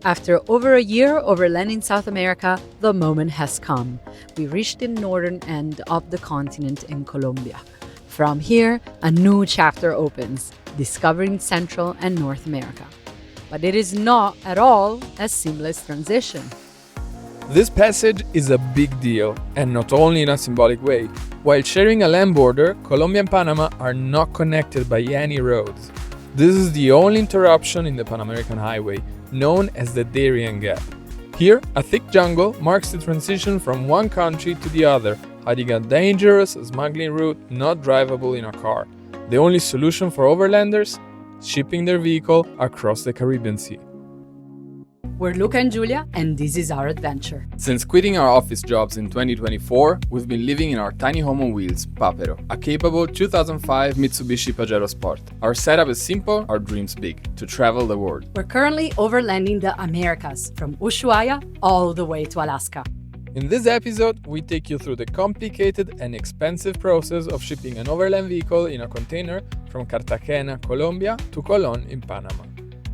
After over a year overlanding South America, the moment has come. We reached the northern end of the continent in Colombia. From here, a new chapter opens, discovering Central and North America. But it is not at all a seamless transition. This passage is a big deal, and not only in a symbolic way. While sharing a land border, Colombia and Panama are not connected by any roads. This is the only interruption in the Panamerican Highway, known as the Darien Gap. Here, a thick jungle marks the transition from one country to the other, hiding a dangerous smuggling route not drivable in a car. The only solution for overlanders? Shipping their vehicle across the Caribbean Sea. We're Luca and Giulia, and this is our adventure. Since quitting our office jobs in 2024, we've been living in our tiny home on wheels, Papero, a capable 2005 Mitsubishi Pajero Sport. Our setup is simple, our dreams big, to travel the world. We're currently overlanding the Americas, from Ushuaia all the way to Alaska. In this episode, we take you through the complicated and expensive process of shipping an overland vehicle in a container from Cartagena, Colombia to Colón in Panama.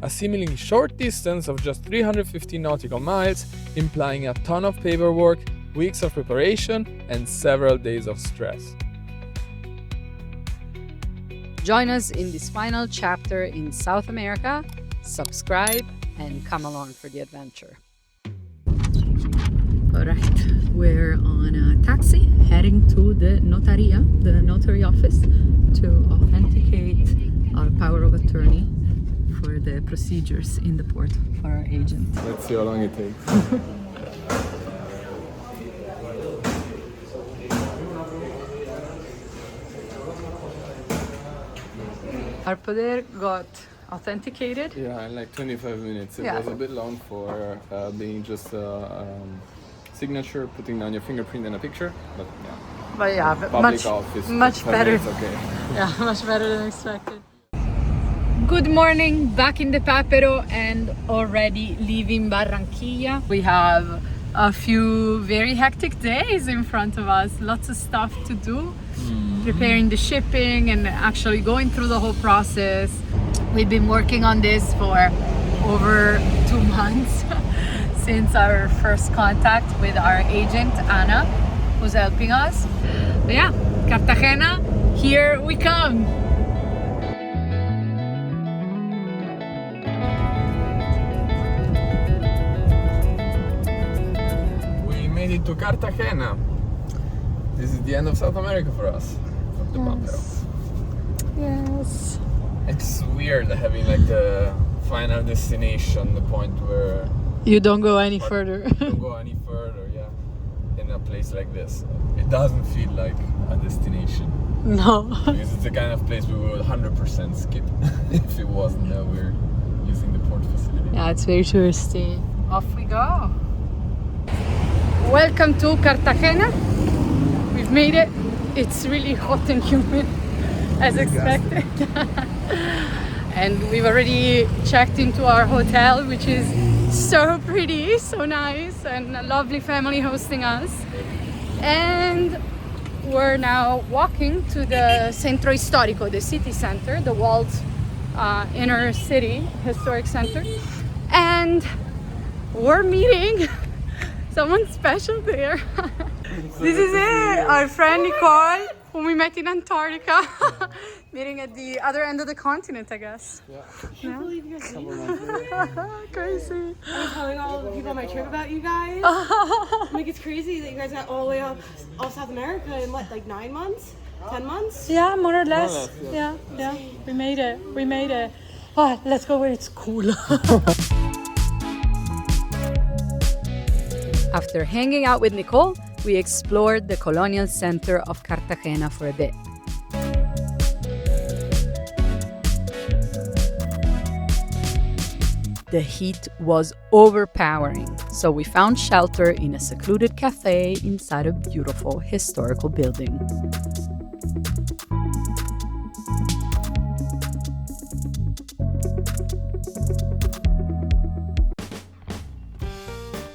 A seemingly short distance of just 350 nautical miles, implying a ton of paperwork, weeks of preparation, and several days of stress. Join us in this final chapter in South America, subscribe, and come along for the adventure. Alright, we're on a taxi heading to the notaria, the notary office, to authenticate our power of attorney for the procedures in the port for our agent. Let's see how long it takes. Our poder got authenticated. Yeah, in like 25 minutes. It was a bit long for being just a signature, putting down your fingerprint and a picture, but yeah. But yeah, Public office, much better. Okay. Yeah, much better than expected. Good morning, back in the Papero and already leaving Barranquilla. We have a few very hectic days in front of us, lots of stuff to do, preparing the shipping and actually going through the whole process. We've been working on this for over 2 months since our first contact with our agent, Anna, who's helping us. But yeah, Cartagena, here we come. To Cartagena. This is the end of South America for us. From the Papero. Yes. It's weird having like the final destination, the point where you don't go any further. Don't go any further, yeah. In a place like this, it doesn't feel like a destination. No. Because it's the kind of place we would 100% skip if it wasn't that we're using the port facility. Yeah, it's very touristy. Off we go. Welcome to Cartagena. We've made it. It's really hot and humid as expected. And we've already checked into our hotel, which is so pretty, so nice, and a lovely family hosting us. And we're now walking to the Centro Histórico, the city center, the walled inner city historic center. And we're meeting someone special there. This is it, our friend Nicole, whom we met in Antarctica, meeting at the other end of the continent, I guess. Yeah. I can't believe you guys are Crazy. I was telling all the people on my trip about you guys. Like, it's crazy that you guys got all the way up South America in what, like 9 months? 10 months? Yeah, more or less. Yeah. We made it. Oh, let's go where it's cool. After hanging out with Nicole, we explored the colonial center of Cartagena for a bit. The heat was overpowering, so we found shelter in a secluded cafe inside a beautiful historical building.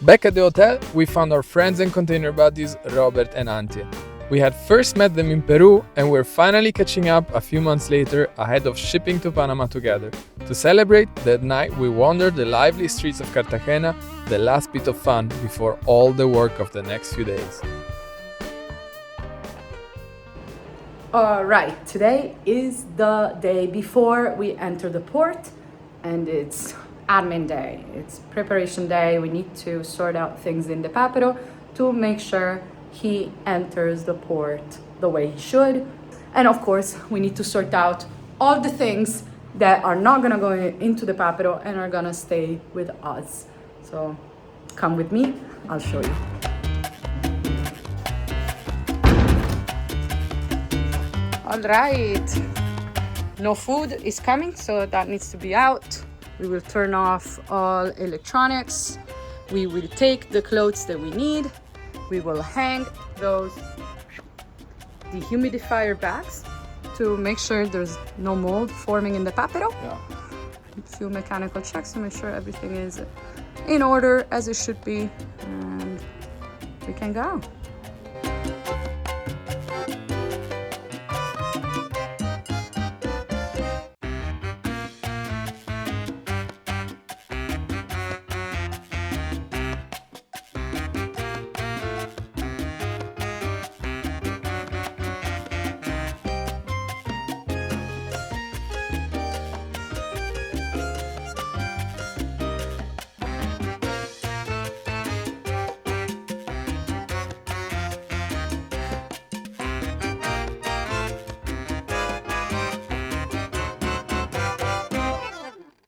Back at the hotel, we found our friends and container buddies Robert and Antje. We had first met them in Peru and we're finally catching up a few months later ahead of shipping to Panama together. To celebrate that night, we wandered the lively streets of Cartagena, the last bit of fun before all the work of the next few days. Alright, today is the day before we enter the port, and it's admin day. It's preparation day. We need to sort out things in the Papero to make sure he enters the port the way he should. And of course, we need to sort out all the things that are not gonna go into the Papero and are gonna stay with us. So come with me, I'll show you. All right, no food is coming, so that needs to be out. We will turn off all electronics. We will take the clothes that we need. We will hang those dehumidifier bags to make sure there's no mold forming in the Papero. Yeah. A few mechanical checks to make sure everything is in order as it should be, and we can go.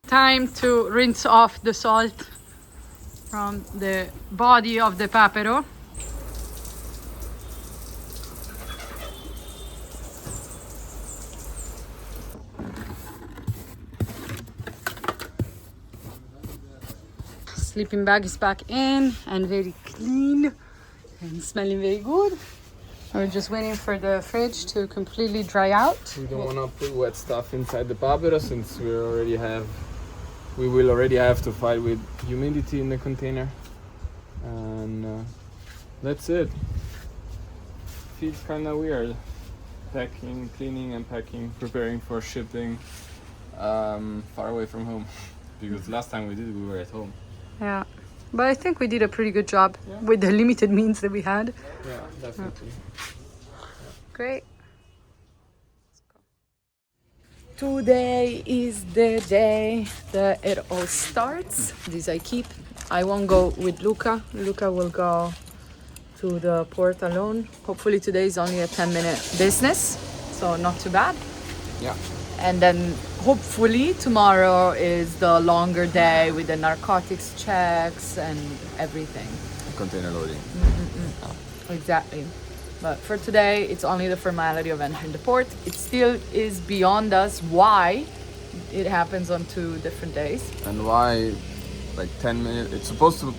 Time to rinse off the salt from the body of the Papero. Sleeping bag is back in and very clean and smelling very good. We're just waiting for the fridge to completely dry out. We don't want to put wet stuff inside the Papero since we will already have to fight with humidity in the container, and that's it. Feels kind of weird packing, cleaning and packing, preparing for shipping far away from home, because last time we did it we were at home. Yeah, but I think we did a pretty good job with the limited means that we had. Yeah, definitely. Great. Today is the day that it all starts. This I keep. I won't go with Luca. Luca will go to the port alone. Hopefully today is only a 10-minute business, so not too bad. Yeah. And then hopefully tomorrow is the longer day with the narcotics checks and everything. Container loading. Exactly. But for today, it's only the formality of entering the port. It still is beyond us why it happens on 2 different days. And why, like 10 minutes, it's supposed to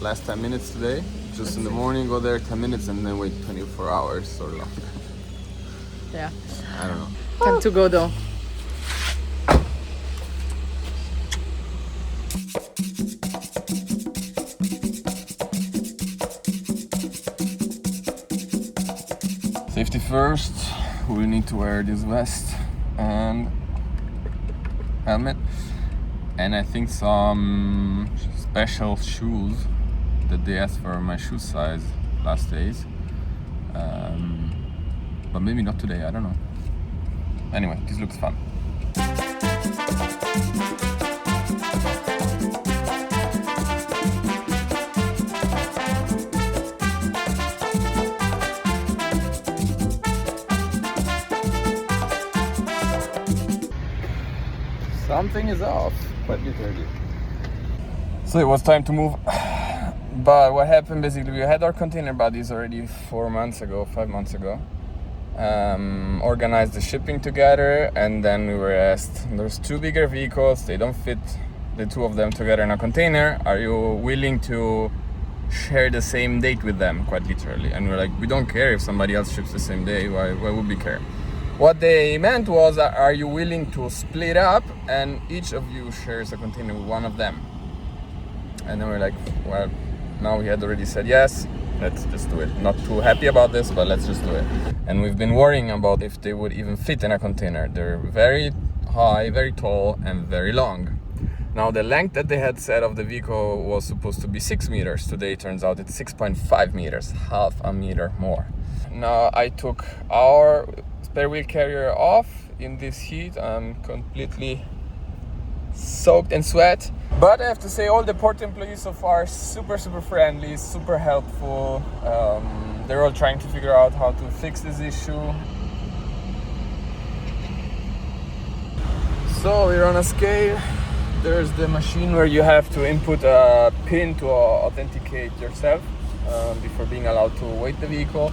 last 10 minutes today. Just in the morning, go there 10 minutes and then wait 24 hours or longer. Yeah. I don't know. Time to go though. Safety first, we need to wear this vest and helmet, and I think some special shoes that they asked for my shoe size last days, but maybe not today, I don't know. Anyway, this looks fun. Something is off, quite literally. So it was time to move. But what happened basically, we had our container bodies already 5 months ago, organized the shipping together, and then we were asked, there's 2 bigger vehicles, they don't fit the 2 of them together in a container, are you willing to share the same date with them, quite literally? And we're like, we don't care if somebody else ships the same day, why would we care? What they meant was, are you willing to split up and each of you shares a container with one of them? And then we're like, well, now we had already said yes, let's just do it. Not too happy about this, but let's just do it. And we've been worrying about if they would even fit in a container. They're very high, very tall, and very long. Now the length that they had said of the vehicle was supposed to be 6 meters. Today it turns out it's 6.5 meters, half a meter more. Now I took our spare wheel carrier off in this heat. I'm completely soaked in sweat. But I have to say, all the port employees so far super friendly, super helpful. They're all trying to figure out how to fix this issue. So we're on a scale. There's the machine where you have to input a PIN to authenticate yourself before being allowed to weight the vehicle.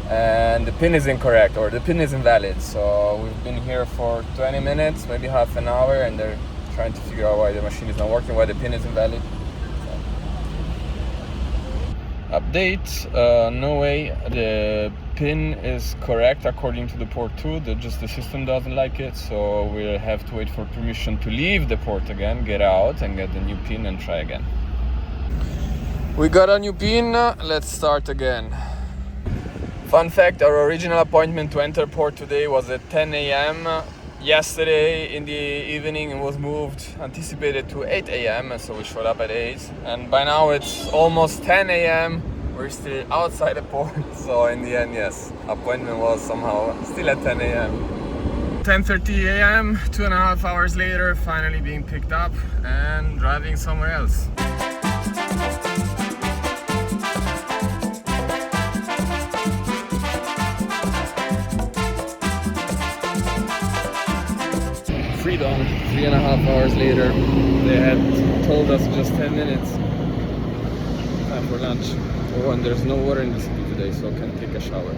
And the PIN is incorrect, or the PIN is invalid. So we've been here for 20 minutes, maybe half an hour, and they're trying to figure out why the machine is not working, why the PIN is invalid. Update, no way, the PIN is correct according to the port 2, just the system doesn't like it, so we'll have to wait for permission to leave the port again, get out and get the new PIN and try again. We got a new PIN, let's start again. Fun fact, our original appointment to enter port today was at 10 a.m. Yesterday in the evening it was moved, anticipated to 8 a.m. so we showed up at 8, and by now it's almost 10 a.m. We're still outside the port, so in the end, yes, appointment was somehow still at 10 a.m. 10:30 a.m., 2.5 hours later, finally being picked up and driving somewhere else. Freedom, 3.5 hours later. They had told us just 10 minutes. Time for lunch. Oh, and there's no water in the city today, so I can take a shower.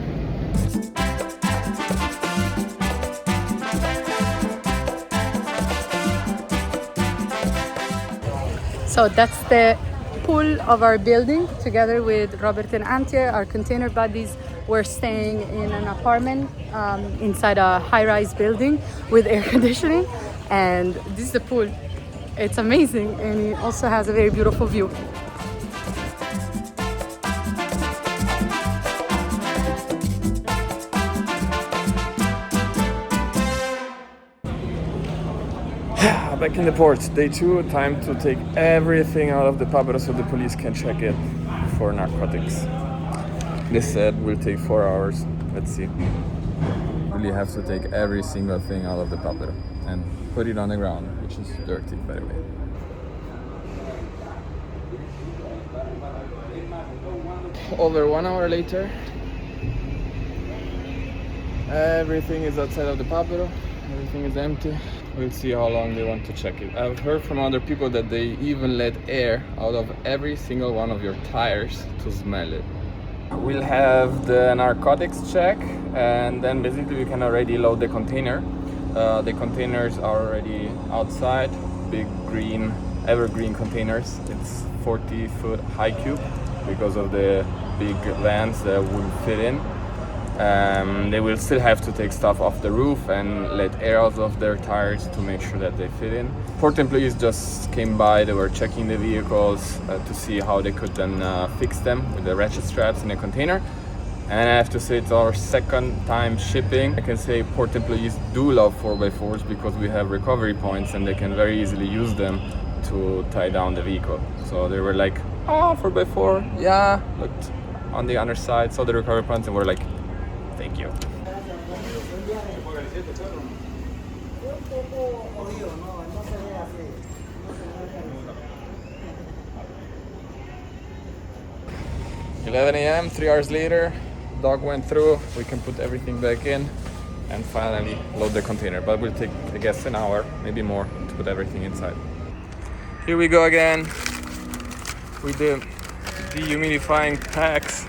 So that's the pool of our building. Together with Robert and Antje, our container buddies, we're staying in an apartment inside a high-rise building with air conditioning, and this is the pool. It's amazing, and it also has a very beautiful view. Back in the port, day 2, time to take everything out of the Papero so the police can check it for narcotics. They said will take 4 hours. Let's see. Really have to take every single thing out of the Papero and put it on the ground, which is dirty, by the way. Over 1 hour later, everything is outside of the Papero. Everything is empty. We'll see how long they want to check it. I've heard from other people that they even let air out of every single one of your tires to smell it. We'll have the narcotics check, and then basically we can already load the container. The containers are already outside, big green, evergreen containers. It's 40-foot high cube because of the big vans that will fit in. They will still have to take stuff off the roof and let air out of their tires to make sure that they fit in. Port employees just came by, they were checking the vehicles to see how they could then fix them with the ratchet straps in the container. And I have to say, it's our second time shipping. I can say port employees do love 4x4s because we have recovery points and they can very easily use them to tie down the vehicle. So they were like, oh, 4x4, yeah, looked on the other side, saw the recovery points, and we're like, thank you. $11 a.m., 3 hours later, dog went through, we can put everything back in and finally load the container. But we'll take, I guess, an hour, maybe more, to put everything inside. Here we go again with the dehumidifying packs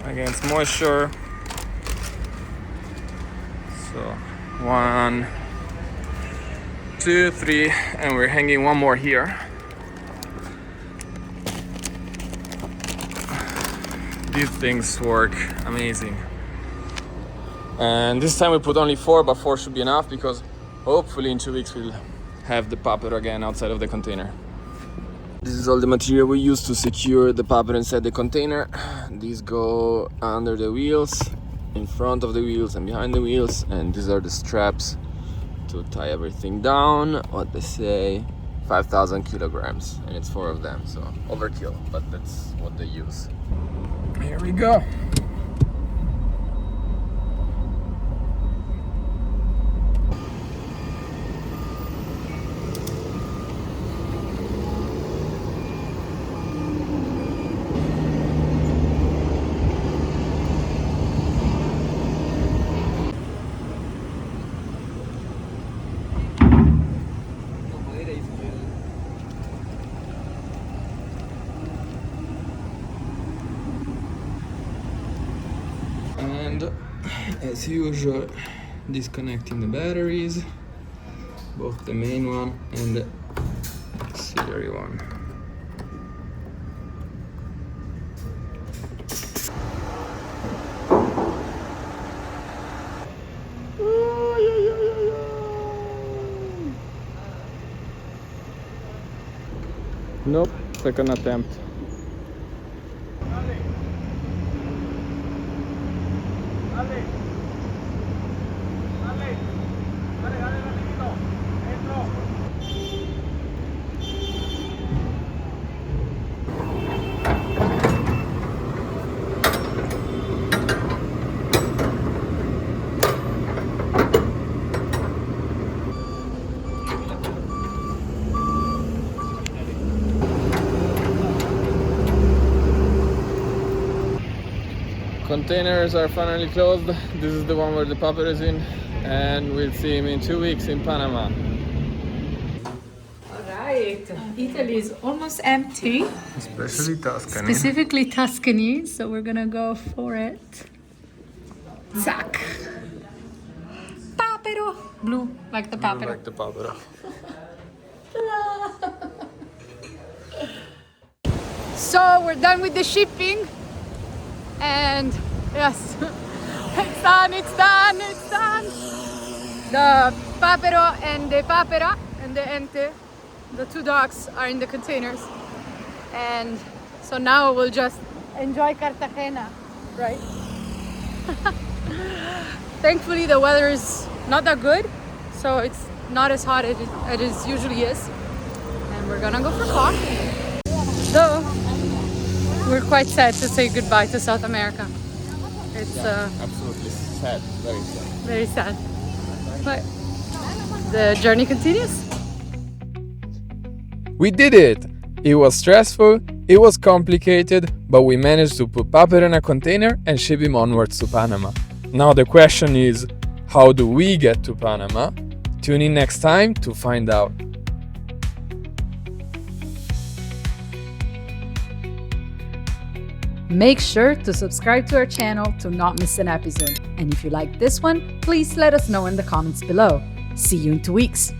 against moisture. So 1, 2, 3, and we're hanging one more here. These things work amazing. And this time we put only 4, but 4 should be enough because hopefully in 2 weeks we'll have the Papero again outside of the container. This is all the material we use to secure the Papero inside the container. These go under the wheels, in front of the wheels and behind the wheels, and these are the straps to tie everything down. What they say, 5,000 kilograms, and it's 4 of them, so overkill, but that's what they use. Here we go. And as usual, disconnecting the batteries, both the main one and the auxiliary one. Nope, second attempt. Containers are finally closed. This is the one where the Papero is in, and we'll see him in 2 weeks in Panama. Alright, Italy is almost empty. Especially Tuscany. Specifically Tuscany, so we're gonna go for it. Zack. Papero. Blue, like the Papero. Like the Papero. So we're done with the shipping, and yes, it's done, it's done, it's done. The Papero and the Papera and the Ente, the 2 dogs, are in the containers, and so now we'll just enjoy Cartagena, right? Thankfully the weather is not that good, so it's not as hot as it usually is, and we're gonna go for coffee. Though we're quite sad to say goodbye to South America. It's Absolutely sad, very sad. very sad, but the journey continues. We did it! It was stressful, it was complicated, but we managed to put Papero in a container and ship him onwards to Panama. Now the question is, how do we get to Panama? Tune in next time to find out. Make sure to subscribe to our channel to not miss an episode. And if you like this one, please let us know in the comments below. See you in 2 weeks.